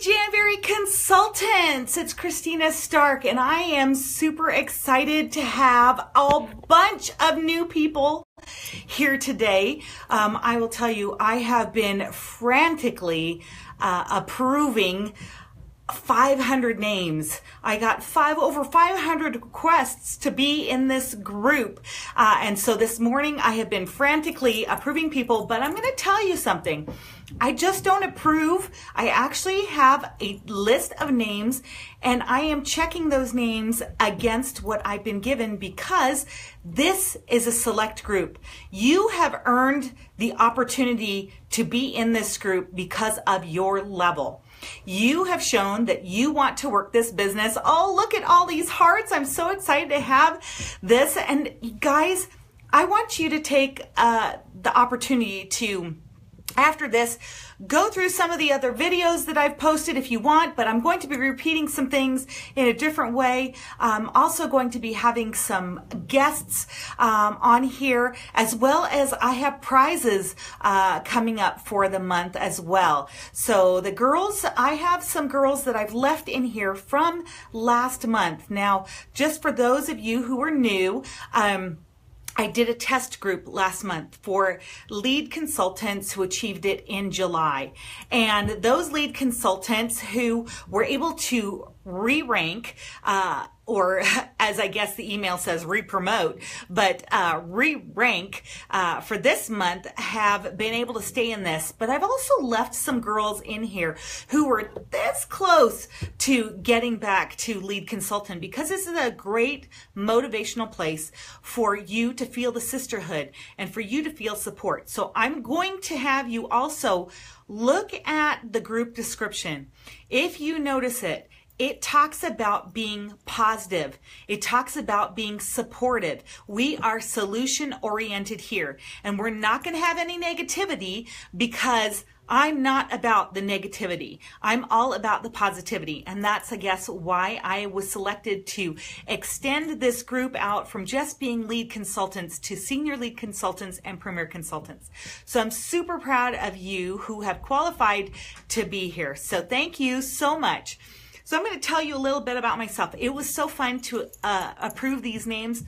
Janberry Consultants. It's Christina Stark, and I am super excited to have a bunch of new people here today. I will tell you, I have been frantically approving 500 names. I got over 500 requests to be in this group. And so this morning I have been frantically approving people, but I'm going to tell you something. I just don't approve. I actually have a list of names, and I am checking those names against what I've been given because this is a select group. You have earned the opportunity to be in this group because of your level. You have shown that you want to work this business. Oh, look at all these hearts. I'm so excited to have this. And guys, I want you to take the opportunity to, after this, go through some of the other videos that I've posted if you want, but I'm going to be repeating some things in a different way. I'm also going to be having some guests on here, as well as I have prizes coming up for the month as well. So the girls, I have some girls that I've left in here from last month. Now, just for those of you who are new, I did a test group last month for lead consultants who achieved it in July. And those lead consultants who were able to re-rank, or as I guess the email says, re-promote, but re-rank for this month have been able to stay in this. But I've also left some girls in here who were this close to getting back to lead consultant, because this is a great motivational place for you to feel the sisterhood and for you to feel support. So I'm going to have you also look at the group description. If you notice it, it talks about being positive. It talks about being supportive. We are solution oriented here, and we're not going to have any negativity because I'm not about the negativity. I'm all about the positivity. And that's, I guess, why I was selected to extend this group out from just being lead consultants to senior lead consultants and premier consultants. So I'm super proud of you who have qualified to be here. So thank you so much. So I'm going to tell you a little bit about myself. It was so fun to approve these names.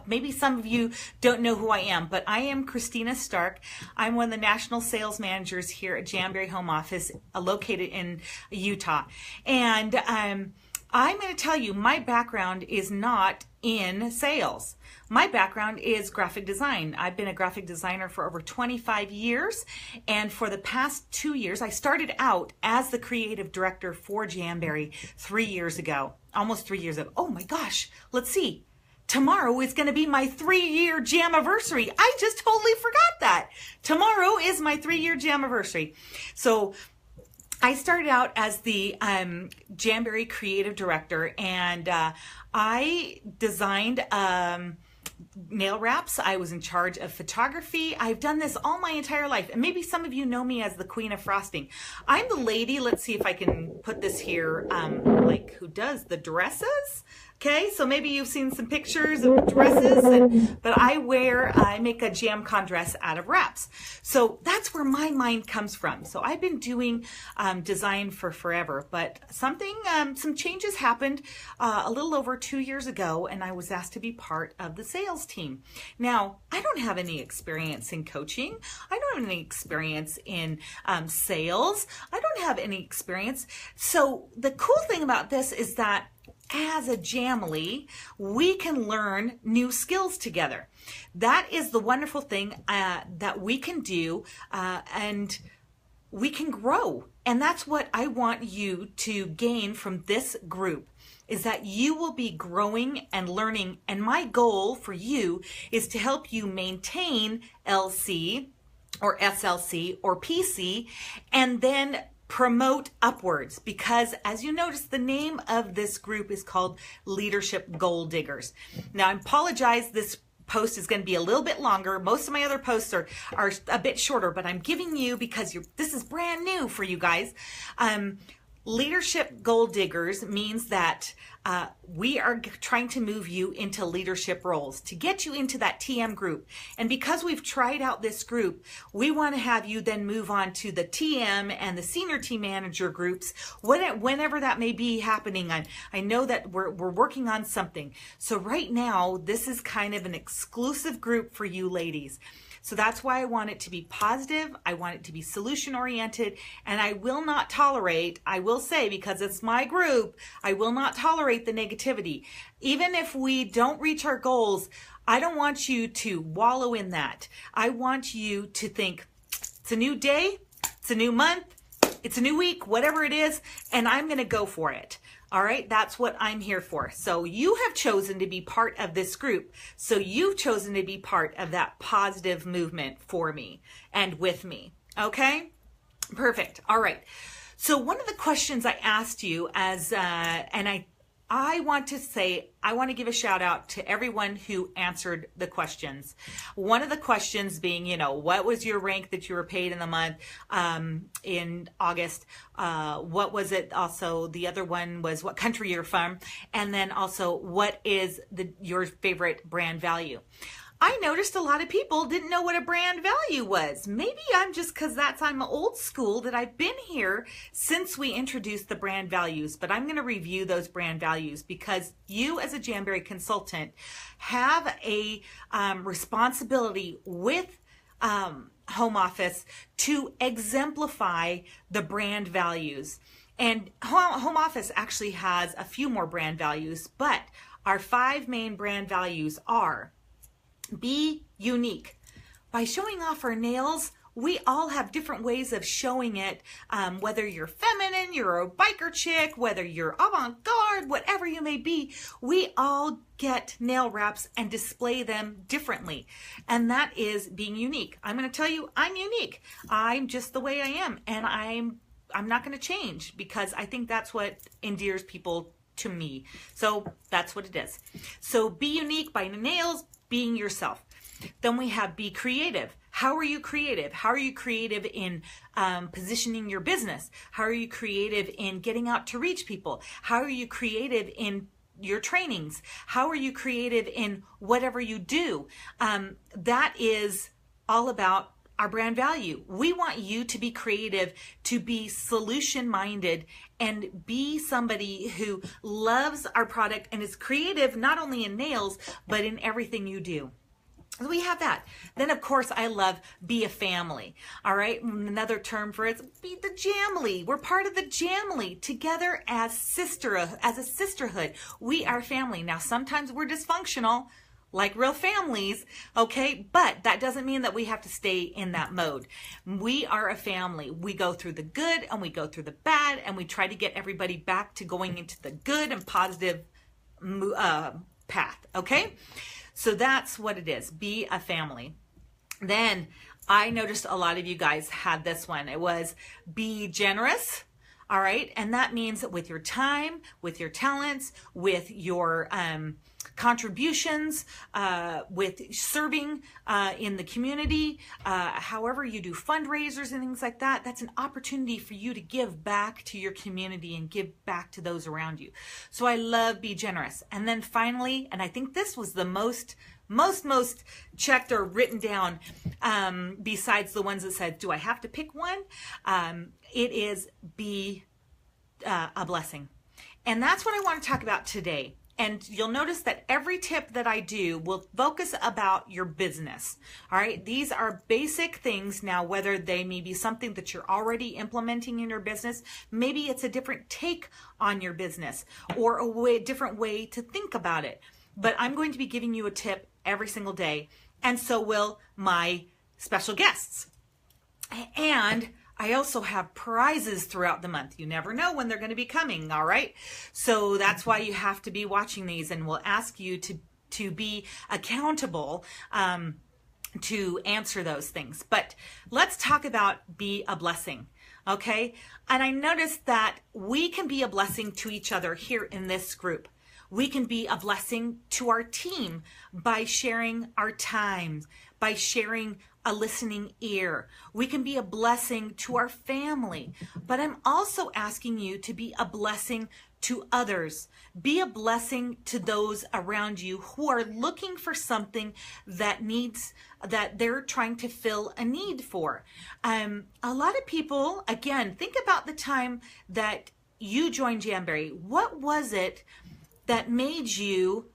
Maybe some of you don't know who I am, but I am Christina Stark. I'm one of the national sales managers here at Janberry Home Office, located in Utah. And I'm going to tell you, my background is not in sales. My background is graphic design. I've been a graphic designer for over 25 years. And for the past 2 years, I started out as the creative director for Janberry 3 years ago, almost 3 years ago. Oh my gosh, let's see. Tomorrow is going to be my 3-year Jam-iversary. I just totally forgot that. Tomorrow is my 3-year Jam-iversary. So I started out as the Janberry creative director, and I designed nail wraps. I was in charge of photography. I've done this all my entire life. And maybe some of you know me as the Queen of Frosting. I'm the lady, let's see if I can put this here, like who does the dresses. Okay, so maybe you've seen some pictures of dresses, but I make a JamCon dress out of wraps. So that's where my mind comes from. So I've been doing design for forever, but some changes happened a little over 2 years ago, and I was asked to be part of the sales team. Now, I don't have any experience in coaching. I don't have any experience in sales. I don't have any experience. So the cool thing about this is that as a Jamily, we can learn new skills together. That is the wonderful thing that we can do, and we can grow. And that's what I want you to gain from this group, is that you will be growing and learning. And my goal for you is to help you maintain LC or SLC or PC, and then promote upwards, because as you notice, the name of this group is called Leadership Goal Diggers. Now, I apologize, this post is going to be a little bit longer. Most of my other posts are a bit shorter, but I'm giving you, because this is brand new for you guys. Leadership Goal Diggers means that we are trying to move you into leadership roles to get you into that TM group. And because we've tried out this group, we want to have you then move on to the TM and the senior team manager groups, whenever that may be happening. I know that we're working on something. So right now, this is kind of an exclusive group for you ladies. So that's why I want it to be positive. I want it to be solution oriented, and I will not tolerate, I will say, because it's my group, I will not tolerate the negativity. Even if we don't reach our goals, I don't want you to wallow in that. I want you to think it's a new day, it's a new month, it's a new week, whatever it is, and I'm going to go for it. All right, that's what I'm here for. So you have chosen to be part of this group. So you've chosen to be part of that positive movement for me and with me. Okay, perfect. All right. So one of the questions I asked you I want to give a shout out to everyone who answered the questions. One of the questions being, what was your rank that you were paid in the month in August? What was it? Also, the other one was what country you're from. And then also, what is your favorite brand value? I noticed a lot of people didn't know what a brand value was. Maybe I'm just because I'm old school that I've been here since we introduced the brand values, but I'm going to review those brand values because you as a Jamberry consultant have a responsibility with home office to exemplify the brand values. And home office actually has a few more brand values, but our 5 main brand values are: be unique. By showing off our nails, we all have different ways of showing it, whether you're feminine, you're a biker chick, whether you're avant-garde, whatever you may be, we all get nail wraps and display them differently. And that is being unique. I'm going to tell you, I'm unique. I'm just the way I am. And I'm not going to change because I think that's what endears people to me. So that's what it is. So be unique by nails, being yourself. Then we have be creative. How are you creative? How are you creative in positioning your business? How are you creative in getting out to reach people? How are you creative in your trainings? How are you creative in whatever you do? That is all about our brand value. We want you to be creative, to be solution minded, and be somebody who loves our product and is creative not only in nails, but in everything you do. So we have that. Then, of course, I love be a family. All right. Another term for it is be the Jamily. We're part of the Jamily together as a sisterhood. We are family. Now, sometimes we're dysfunctional, like real families, okay? But that doesn't mean that we have to stay in that mode. We are a family. We go through the good and we go through the bad, and we try to get everybody back to going into the good and positive path, okay? So that's what it is. Be a family. Then I noticed a lot of you guys had this one. It was be generous. All right. And that means that with your time, with your talents, with your contributions, with serving in the community, however you do fundraisers and things like that, that's an opportunity for you to give back to your community and give back to those around you. So I love be generous. And then finally, and I think this was the most checked or written down, besides the ones that said, do I have to pick one? It is be a blessing. And that's what I want to talk about today. And you'll notice that every tip that I do will focus about your business. All right. These are basic things. Now, whether they may be something that you're already implementing in your business, maybe it's a different take on your business or a different way to think about it. But I'm going to be giving you a tip every single day. And so will my special guests. And I also have prizes throughout the month. You never know when they're going to be coming, all right? So that's why you have to be watching these, and we'll ask you to be accountable to answer those things. But let's talk about be a blessing, okay? And I noticed that we can be a blessing to each other here in this group. We can be a blessing to our team by sharing our time, by sharing a listening ear. We can be a blessing to our family. But I'm also asking you to be a blessing to others. Be a blessing to those around you who are looking for something that they're trying to fill a need for. A lot of people, again, think about the time that you joined Jamberry. What was it that made you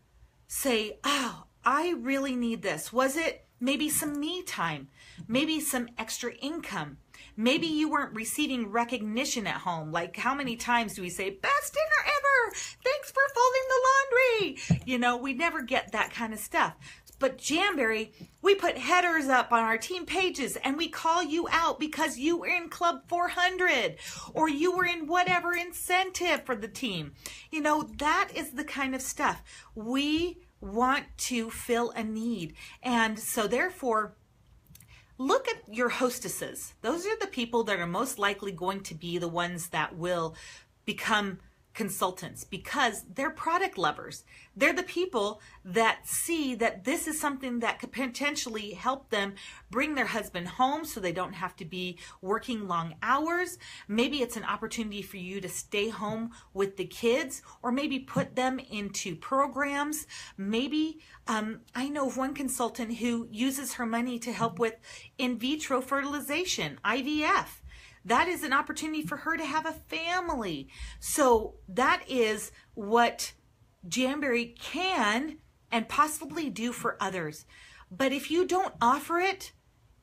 say, oh, I really need this? Was it maybe some me time? Maybe some extra income? Maybe you weren't receiving recognition at home. Like, how many times do we say, best dinner ever? Thanks for folding the laundry. You know, we never get that kind of stuff. But Jamberry, we put headers up on our team pages and we call you out because you were in Club 400 or you were in whatever incentive for the team. You know, that is the kind of stuff. We want to fill a need. And so therefore, look at your hostesses. Those are the people that are most likely going to be the ones that will become consultants because they're product lovers. They're the people that see that this is something that could potentially help them bring their husband home so they don't have to be working long hours. Maybe it's an opportunity for you to stay home with the kids or maybe put them into programs. Maybe I know of one consultant who uses her money to help with in vitro fertilization, IVF. That is an opportunity for her to have a family. So that is what Jamberry can and possibly do for others. But if you don't offer it,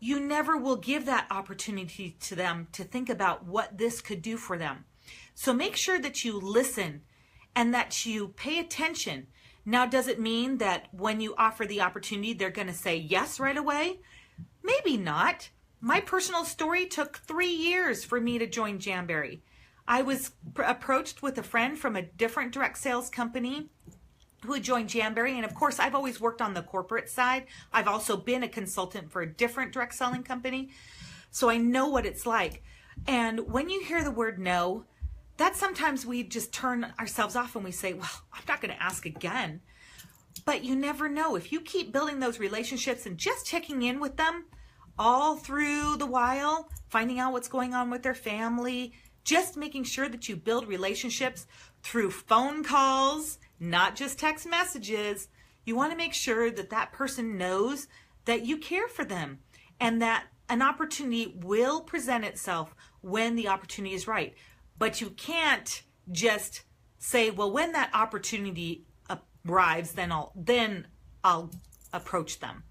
you never will give that opportunity to them to think about what this could do for them. So make sure that you listen and that you pay attention. Now, does it mean that when you offer the opportunity, they're going to say yes right away? Maybe not. My personal story took 3 years for me to join Jamberry. I was approached with a friend from a different direct sales company who had joined Jamberry. And of course, I've always worked on the corporate side. I've also been a consultant for a different direct selling company. So I know what it's like. And when you hear the word no, that sometimes we just turn ourselves off and we say, well, I'm not going to ask again. But you never know. If you keep building those relationships and just checking in with them, all through the while, finding out what's going on with their family, just making sure that you build relationships through phone calls, not just text messages. You want to make sure that that person knows that you care for them and that an opportunity will present itself when the opportunity is right. But you can't just say, well, when that opportunity arrives, then I'll approach them.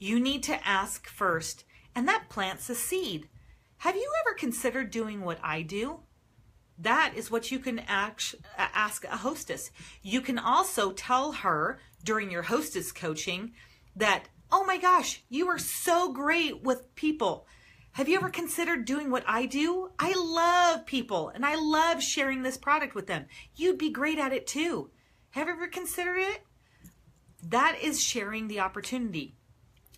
You need to ask first, and that plants a seed. Have you ever considered doing what I do? That is what you can ask a hostess. You can also tell her during your hostess coaching that, oh my gosh, you are so great with people. Have you ever considered doing what I do? I love people, and I love sharing this product with them. You'd be great at it too. Have you ever considered it? That is sharing the opportunity.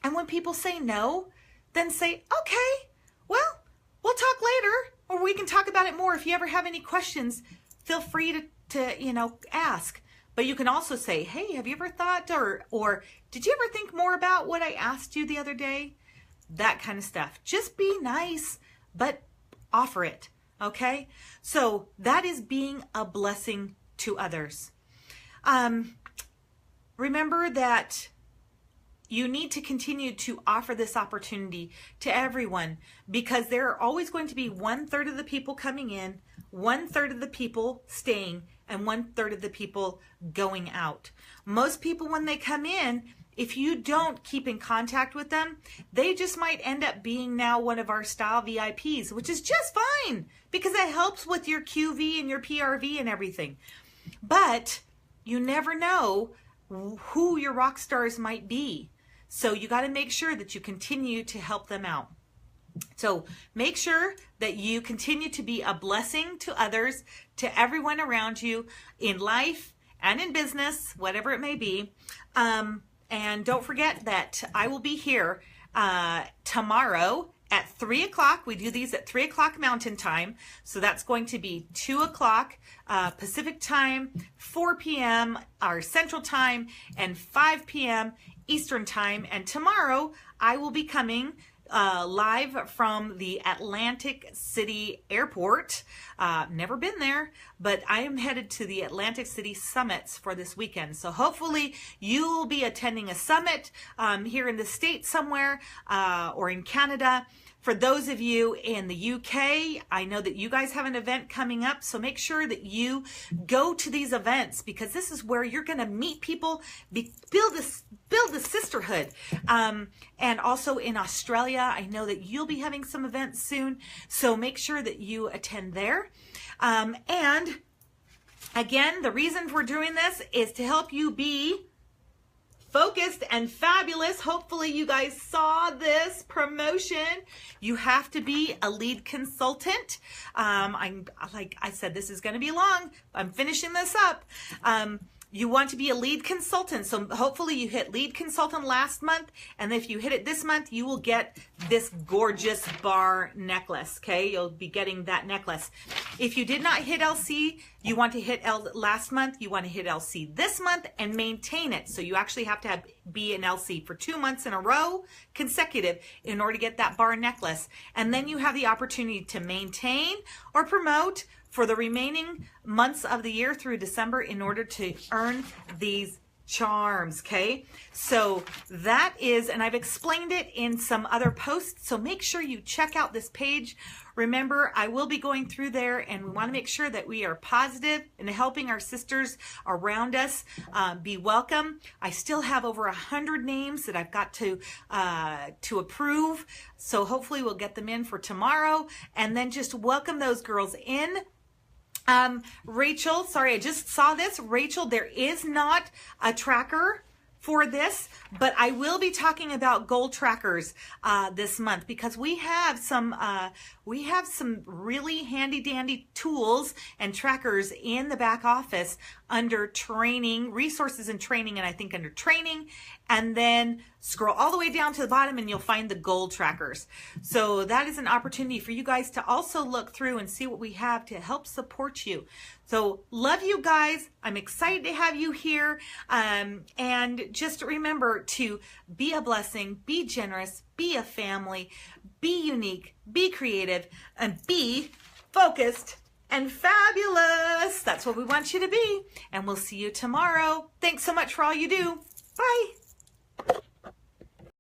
And when people say no, then say, okay, well, we'll talk later, or we can talk about it more. If you ever have any questions, feel free to ask. But you can also say, hey, have you ever thought, or did you ever think more about what I asked you the other day? That kind of stuff. Just be nice, but offer it, okay? So that is being a blessing to others. Remember that you need to continue to offer this opportunity to everyone because there are always going to be 1/3 of the people coming in, 1/3 of the people staying, and 1/3 of the people going out. Most people, when they come in, if you don't keep in contact with them, they just might end up being now one of our style VIPs, which is just fine because it helps with your QV and your PRV and everything. But you never know who your rock stars might be. So you got to make sure that you continue to help them out. So make sure that you continue to be a blessing to others, to everyone around you in life and in business, whatever it may be. And don't forget that I will be here tomorrow at 3 o'clock. We do these at 3 o'clock Mountain Time. So that's going to be 2 o'clock Pacific Time, 4 p.m. our Central Time, and 5 p.m. Eastern Time. And tomorrow I will be coming live from the Atlantic City Airport. Never been there, but I am headed to the Atlantic City Summits for this weekend. So hopefully you'll be attending a summit here in the States somewhere or in Canada. For those of you in the UK, I know that you guys have an event coming up, so make sure that you go to these events, because this is where you're going to meet people, build a sisterhood. And also in Australia, I know that you'll be having some events soon, so make sure that you attend there. And again, the reason we're doing this is to help you be focused and fabulous. Hopefully you guys saw this promotion. You have to be a lead consultant. Like I said, this is going to be long. I'm finishing this up. You want to be a lead consultant. So hopefully you hit lead consultant last month. And if you hit it this month, you will get this gorgeous bar necklace. Okay. You'll be getting that necklace. If you did not hit LC, you want to hit last month, you want to hit LC this month and maintain it. So you actually have to be an LC for 2 months in a row consecutive in order to get that bar necklace. And then you have the opportunity to maintain or promote for the remaining months of the year through December in order to earn these charms. Okay, so that is, and I've explained it in some other posts, so make sure you check out this page. Remember, I will be going through there, and we want to make sure that we are positive in helping our sisters around us be welcome. I still have over 100 names that I've got to approve, so hopefully we'll get them in for tomorrow, and then just welcome those girls in. Rachel, sorry, I just saw this. Rachel, there is not a tracker for this, but I will be talking about goal trackers this month, because we have some really handy dandy tools and trackers in the back office under training, resources and training, and I think under training, and then scroll all the way down to the bottom and you'll find the goal trackers. So that is an opportunity for you guys to also look through and see what we have to help support you. So love you guys. I'm excited to have you here. And just remember to be a blessing, be generous, be a family, be unique, be creative, and be focused and fabulous. That's what we want you to be. And we'll see you tomorrow. Thanks so much for all you do. Bye.